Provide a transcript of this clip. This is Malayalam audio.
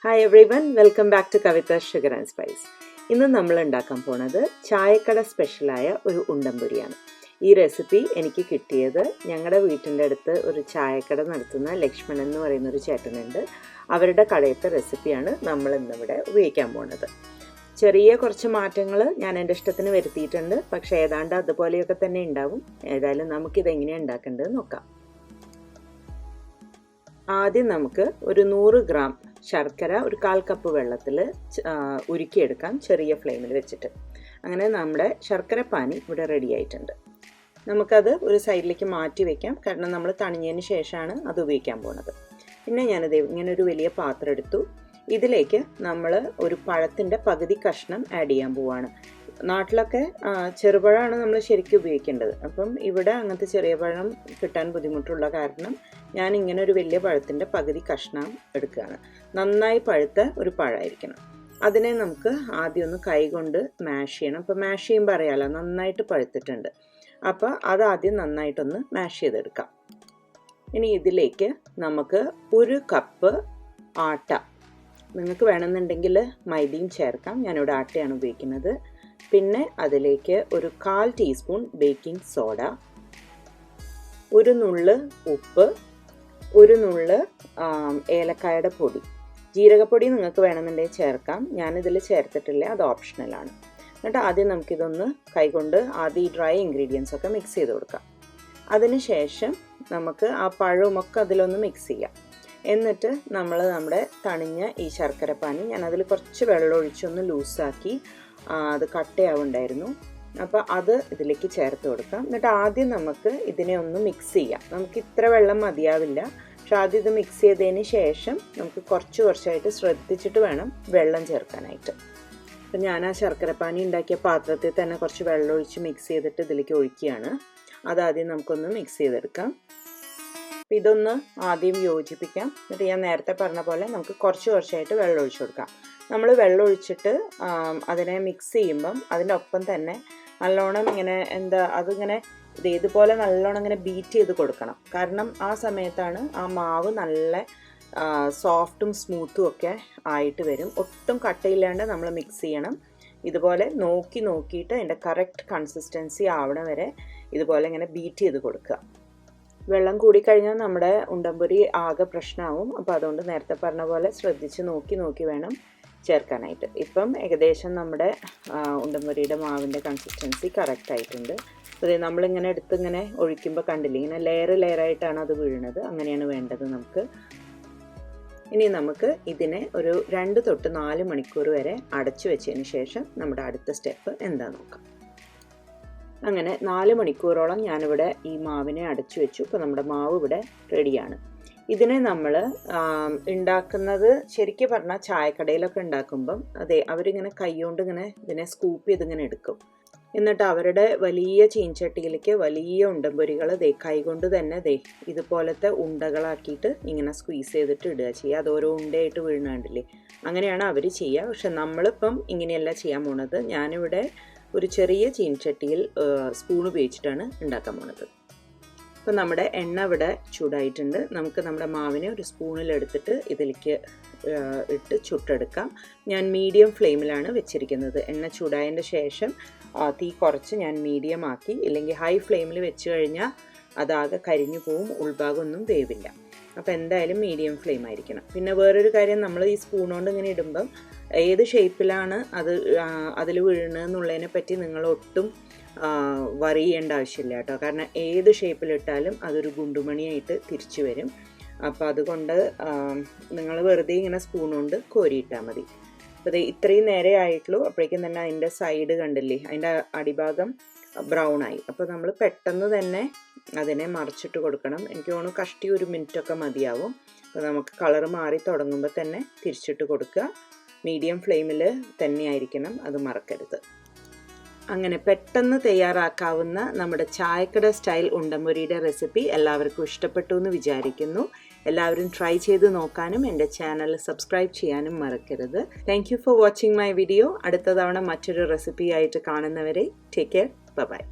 Hi everyone, welcome back to Kavitha Sugar and Spice. ഇന്ന് നമ്മൾ ഉണ്ടാക്കാൻ പോണത് ചായക്കട സ്പെഷ്യലായ ഒരു ഉണ്ടംപൊരിയാണ്. ഈ റെസിപ്പി എനിക്ക് കിട്ടിയത് ഞങ്ങളുടെ വീട്ടിൻ്റെ അടുത്ത് ഒരു ചായക്കട നടത്തുന്ന ലക്ഷ്മൺ എന്ന് പറയുന്ന ഒരു ചേട്ടനുണ്ട്. അവരുടെ കടയത്തെ റെസിപ്പിയാണ് നമ്മൾ ഇന്നിവിടെ ഉപയോഗിക്കാൻ പോണത്. ചെറിയ കുറച്ച് മാറ്റങ്ങൾ ഞാൻ എൻ്റെ ഇഷ്ടത്തിന് വരുത്തിയിട്ടുണ്ട്, പക്ഷേ ഏതാണ്ട് അതുപോലെയൊക്കെ തന്നെ ഉണ്ടാവും. ഏതായാലും നമുക്കിതെങ്ങനെയാണ് ഉണ്ടാക്കേണ്ടത് നോക്കാം. ആദ്യം നമുക്ക് ഒരു 100 ഗ്രാം ശർക്കര ഒരു 1/4 കപ്പ് വെള്ളത്തിൽ ഉരുക്കിയെടുക്കാം, ചെറിയ ഫ്ലെയിമിൽ വെച്ചിട്ട്. അങ്ങനെ നമ്മുടെ ശർക്കര പാനി ഇവിടെ റെഡി ആയിട്ടുണ്ട്. നമുക്കത് ഒരു സൈഡിലേക്ക് മാറ്റി വയ്ക്കാം, കാരണം നമ്മൾ തണിഞ്ഞതിന് ശേഷമാണ് അത് ഉപയോഗിക്കാൻ പോകുന്നത്. പിന്നെ ഞാനത് ഇങ്ങനെ ഒരു വലിയ പാത്രം എടുത്തു. ഇതിലേക്ക് നമ്മൾ ഒരു പഴത്തിൻ്റെ പകുതി കഷ്ണം ആഡ് ചെയ്യാൻ പോവുകയാണ്. നാട്ടിലൊക്കെ ചെറുപഴമാണ് നമ്മൾ ശരിക്കും ഉപയോഗിക്കേണ്ടത്. അപ്പം ഇവിടെ അങ്ങനത്തെ ചെറിയ പഴം കിട്ടാൻ ബുദ്ധിമുട്ടുള്ള കാരണം ഞാൻ ഇങ്ങനെ ഒരു വലിയ പഴത്തിൻ്റെ പകുതി കഷ്ണം എടുക്കുകയാണ്. നന്നായി പഴുത്ത ഒരു പഴമായിരിക്കണം. അതിനെ നമുക്ക് ആദ്യം ഒന്ന് കൈ കൊണ്ട് മാഷ് ചെയ്യണം. അപ്പോൾ മാഷ് ചെയ്യുമ്പോൾ അറിയാമല്ലോ നന്നായിട്ട് പഴുത്തിട്ടുണ്ട്. അപ്പോൾ അതാദ്യം നന്നായിട്ടൊന്ന് മാഷ് ചെയ്തെടുക്കാം. ഇനി ഇതിലേക്ക് നമുക്ക് 1 കപ്പ് ആട്ട, നിങ്ങൾക്ക് വേണമെന്നുണ്ടെങ്കിൽ മൈദയും ചേർക്കാം, ഞാനിവിടെ ആട്ടയാണ് ഉപയോഗിക്കുന്നത്. പിന്നെ അതിലേക്ക് ഒരു 1/4 ടീസ്പൂൺ ബേക്കിംഗ് സോഡ, ഒരു നുള്ള് ഉപ്പ്, ഒരു നുള്ള് ഏലക്കായുടെ പൊടി. ജീരകപ്പൊടി നിങ്ങൾക്ക് വേണമെന്നുണ്ടെങ്കിൽ ചേർക്കാം, ഞാനിതിൽ ചേർത്തിട്ടില്ല, അത് ഓപ്ഷണലാണ്. എന്നിട്ട് ആദ്യം നമുക്കിതൊന്ന് കൈകൊണ്ട് ആദ്യം ഈ ഡ്രൈ ഇൻഗ്രീഡിയൻസ് ഒക്കെ മിക്സ് ചെയ്ത് കൊടുക്കാം. അതിനുശേഷം നമുക്ക് ആ പഴവുമൊക്കെ അതിലൊന്ന് മിക്സ് ചെയ്യാം. എന്നിട്ട് നമ്മുടെ തണിഞ്ഞ ഈ ശർക്കരപ്പാനി ഞാനതിൽ കുറച്ച് വെള്ളം ഒഴിച്ചൊന്ന് ലൂസാക്കി, അത് കട്ടയാവുണ്ടായിരുന്നു. അപ്പോൾ അത് ഇതിലേക്ക് ചേർത്ത് കൊടുക്കാം. എന്നിട്ട് ആദ്യം നമുക്ക് ഇതിനെ ഒന്ന് മിക്സ് ചെയ്യാം. നമുക്ക് ഇത്ര വെള്ളം മതിയാവില്ല, പക്ഷെ ആദ്യം ഇത് മിക്സ് ചെയ്തതിന് ശേഷം നമുക്ക് കുറച്ചായിട്ട് ശ്രദ്ധിച്ചിട്ട് വേണം വെള്ളം ചേർക്കാനായിട്ട്. അപ്പം ഞാൻ ആ ശർക്കരപ്പാനി ഉണ്ടാക്കിയ പാത്രത്തിൽ തന്നെ കുറച്ച് വെള്ളം ഒഴിച്ച് മിക്സ് ചെയ്തിട്ട് ഇതിലേക്ക് ഒഴിക്കുകയാണ്. അതാദ്യം നമുക്കൊന്ന് മിക്സ് ചെയ്തെടുക്കാം. അപ്പം ഇതൊന്ന് ആദ്യം യോജിപ്പിക്കാം. എന്നിട്ട് ഞാൻ നേരത്തെ പറഞ്ഞ പോലെ നമുക്ക് കുറച്ചായിട്ട് വെള്ളം ഒഴിച്ചു കൊടുക്കാം. നമ്മൾ വെള്ളം ഒഴിച്ചിട്ട് അതിനെ മിക്സ് ചെയ്യുമ്പം അതിൻ്റെ ഒപ്പം തന്നെ നല്ലോണം ഇങ്ങനെ അതിങ്ങനെ ഇതുപോലെ നല്ലോണം ഇങ്ങനെ ബീറ്റ് ചെയ്ത് കൊടുക്കണം. കാരണം ആ സമയത്താണ് ആ മാവ് നല്ല സോഫ്റ്റും സ്മൂത്തും ഒക്കെ ആയിട്ട് വരും. ഒട്ടും കട്ടയില്ലാണ്ട് നമ്മൾ മിക്സ് ചെയ്യണം. ഇതുപോലെ നോക്കിയിട്ട് അതിൻ്റെ കറക്റ്റ് കൺസിസ്റ്റൻസി ആവണ വരെ ഇതുപോലെ ഇങ്ങനെ ബീറ്റ് ചെയ്ത് കൊടുക്കുക. വെള്ളം കൂടിക്കഴിഞ്ഞാൽ നമ്മുടെ ഉണ്ടംപൊരി ആകെ പ്രശ്നമാവും. അപ്പോൾ അതുകൊണ്ട് നേരത്തെ പറഞ്ഞ പോലെ ശ്രദ്ധിച്ച് നോക്കി വേണം ചേർക്കാനായിട്ട്. ഇപ്പം ഏകദേശം നമ്മുടെ ഉണ്ടംപൊരിയുടെ മാവിൻ്റെ കൺസിസ്റ്റൻസി കറക്റ്റ് ആയിട്ടുണ്ട്. അതെ, നമ്മളിങ്ങനെ എടുത്തിങ്ങനെ ഒഴിക്കുമ്പോൾ കണ്ടില്ലേ, ഇങ്ങനെ ലെയറായിട്ടാണ് അത് വീഴുന്നത്. അങ്ങനെയാണ് വേണ്ടത് നമുക്ക്. ഇനി നമുക്ക് ഇതിനെ ഒരു 2 തൊട്ട് 4 മണിക്കൂർ വരെ അടച്ചു വെച്ചതിന് ശേഷം നമ്മുടെ അടുത്ത സ്റ്റെപ്പ് എന്താ നോക്കാം. അങ്ങനെ 4 മണിക്കൂറോളം ഞാനിവിടെ ഈ മാവിനെ അടച്ചു വെച്ചു. ഇപ്പോൾ നമ്മുടെ മാവ് ഇവിടെ റെഡിയാണ്. ഇതിനെ നമ്മൾ ഉണ്ടാക്കുന്നത് ശരിക്കും പറഞ്ഞാൽ ചായക്കടയിലൊക്കെ ഉണ്ടാക്കുമ്പം അവരിങ്ങനെ കൈകൊണ്ട് ഇങ്ങനെ ഇതിനെ സ്കൂപ്പ് ചെയ്തിങ്ങനെ എടുക്കും. എന്നിട്ട് അവരുടെ വലിയ ചീൻചട്ടിയിലേക്ക് വലിയ ഉണ്ടംപൊരികൾ കൈകൊണ്ട് തന്നെ ഇതുപോലത്തെ ഉണ്ടകളാക്കിയിട്ട് ഇങ്ങനെ സ്ക്വീസ് ചെയ്തിട്ട് ഇടുക ചെയ്യുക. അത് ഓരോ ഉണ്ടയായിട്ട് വീഴുന്നുണ്ടല്ലേ, അങ്ങനെയാണ് അവർ ചെയ്യുക. പക്ഷെ നമ്മളിപ്പം ഇങ്ങനെയല്ല ചെയ്യാൻ പോണത്. ഞാനിവിടെ ഒരു ചെറിയ ചീൻചട്ടിയിൽ സ്പൂൺ ഉപയോഗിച്ചിട്ടാണ് ഉണ്ടാക്കാൻ പോണത്. അപ്പോൾ നമ്മുടെ എണ്ണ ഇവിടെ ചൂടായിട്ടുണ്ട്. നമുക്ക് നമ്മുടെ മാവിനെ ഒരു സ്പൂണിലെടുത്തിട്ട് ഇതിലേക്ക് ഇട്ട് ചുട്ടെടുക്കാം. ഞാൻ മീഡിയം ഫ്ലെയിമിലാണ് വെച്ചിരിക്കുന്നത്. എണ്ണ ചൂടായതിൻ്റെ ശേഷം തീ കുറച്ച് ഞാൻ മീഡിയം ആക്കി, ഇല്ലെങ്കിൽ ഹൈ ഫ്ലെയിമിൽ വെച്ച് കഴിഞ്ഞാൽ അതാകെ കരിഞ്ഞു പോവും, ഉൾഭാഗമൊന്നും വേവില്ല. അപ്പോൾ എന്തായാലും മീഡിയം ഫ്ലെയിം ആയിരിക്കണം. പിന്നെ വേറൊരു കാര്യം, നമ്മൾ ഈ സ്പൂൺ കൊണ്ട് ഇങ്ങനെ ഇടുമ്പം ഏത് ഷേപ്പിലാണ് അതിൽ വീഴുന്നതെന്നുള്ളതിനെ പറ്റി നിങ്ങൾ ഒട്ടും വറി ചെയ്യേണ്ട ആവശ്യമില്ല കേട്ടോ. കാരണം ഏത് ഷേപ്പിലിട്ടാലും അതൊരു ഗുണ്ടുമണിയായിട്ട് തിരിച്ചു വരും. അപ്പോൾ അതുകൊണ്ട് നിങ്ങൾ വെറുതെ ഇങ്ങനെ സ്പൂൺ കൊണ്ട് കോരിയിട്ടാൽ മതി. അപ്പോൾ ഇത്രയും നേരെ ആയിട്ടുള്ളൂ. അപ്പോഴേക്കും തന്നെ അതിൻ്റെ സൈഡ് കണ്ടില്ലേ, അതിൻ്റെ അടിഭാഗം ബ്രൗൺ ആയി. അപ്പോൾ നമ്മൾ പെട്ടെന്ന് തന്നെ അതിനെ മറിച്ചിട്ട് കൊടുക്കണം. എനിക്ക് തോന്നുന്നു കഷ്ടി 1 മിനിറ്റൊക്കെ മതിയാവും. അപ്പോൾ നമുക്ക് കളർ മാറി തുടങ്ങുമ്പോൾ തന്നെ തിരിച്ചിട്ട് കൊടുക്കുക. മീഡിയം ഫ്ലെയിമിൽ തന്നെ ആയിരിക്കണം, അത് മറക്കരുത്. അങ്ങനെ പെട്ടെന്ന് തയ്യാറാക്കാവുന്ന നമ്മുടെ ചായക്കട സ്റ്റൈൽ ഉണ്ടംപൊരിയുടെ റെസിപ്പി എല്ലാവർക്കും ഇഷ്ടപ്പെട്ടു എന്ന് വിചാരിക്കുന്നു. എല്ലാവരും ട്രൈ ചെയ്ത് നോക്കാനും എൻ്റെ ചാനൽ സബ്സ്ക്രൈബ് ചെയ്യാനും മറക്കരുത്. Thank you for watching my video. അടുത്ത തവണ മറ്റൊരു റെസിപ്പി ആയിട്ട് കാണുന്നവരെ ടേക്ക് കെയർ, ബൈ.